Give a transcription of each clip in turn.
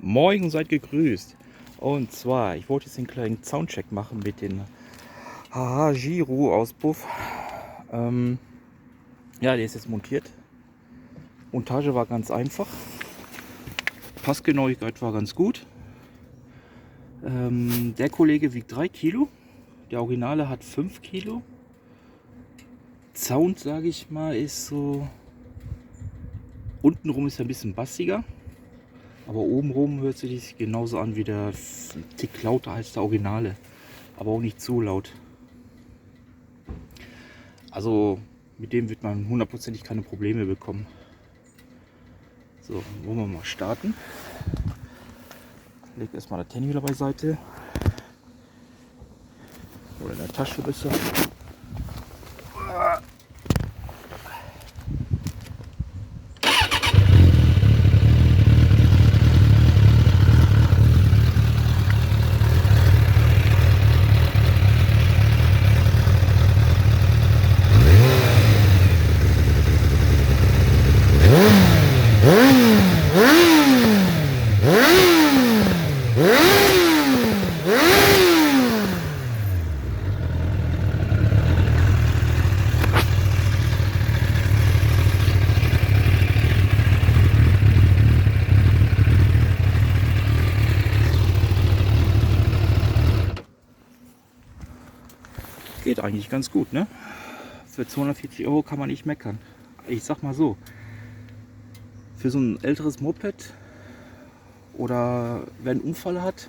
Moin und seid gegrüßt. Und zwar, ich wollte jetzt einen kleinen Soundcheck machen mit den Hajiru-Auspuff. Ja, der ist jetzt montiert. Montage war ganz einfach. Passgenauigkeit war ganz gut. Der Kollege wiegt 3 Kilo. Der Originale hat 5 Kilo. Sound, sage ich mal, ist so... Untenrum ist er ein bisschen bassiger. Aber obenrum hört sich genauso an wie der Tick lauter als der Originale. Aber auch nicht zu laut. Also mit dem wird man hundertprozentig keine Probleme bekommen. So, wollen wir mal starten. Ich lege erstmal das Handy wieder beiseite. Oder in der Tasche besser. Geht eigentlich ganz gut, ne? Für 240 € kann man nicht meckern. Ich sag mal so, für so ein älteres Moped oder wer einen Unfall hat,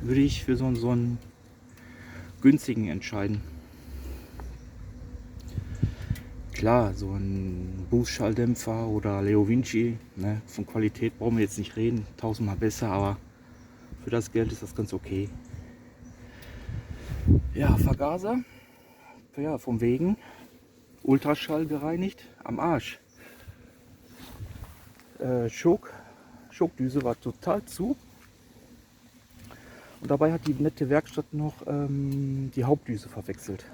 würde ich für so einen günstigen entscheiden. Klar, so ein Boost-Schalldämpfer oder Leo Vinci, ne, von Qualität brauchen wir jetzt nicht reden, tausendmal besser, aber für das Geld ist das ganz okay. Ja, Vergaser, ja, vom Wegen, Ultraschall gereinigt, am Arsch. Schokdüse war total zu. Und dabei hat die nette Werkstatt noch die Hauptdüse verwechselt.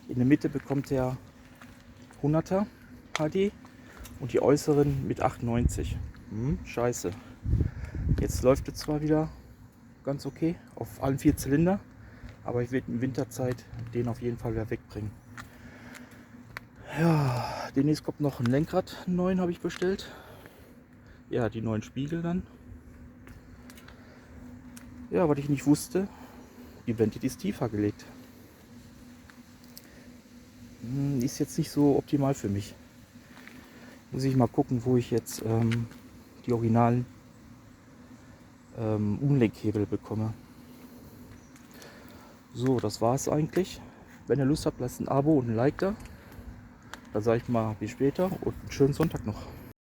In der Mitte bekommt er 100er HD und die äußeren mit 98. Scheiße. Jetzt läuft es zwar wieder ganz okay auf allen 4 Zylinder, aber ich werde in Winterzeit den auf jeden Fall wieder wegbringen. Ja, demnächst kommt noch ein Lenkrad, einen neuen habe ich bestellt. Ja, die neuen Spiegel dann. Ja, was ich nicht wusste, die Vented ist tiefer gelegt. Ist jetzt nicht so optimal für mich. Muss ich mal gucken, wo ich jetzt die originalen Umlenkhebel bekomme. So, das war es eigentlich. Wenn ihr Lust habt, lasst ein Abo und ein Like da. Dann sage ich mal bis später und einen schönen Sonntag noch.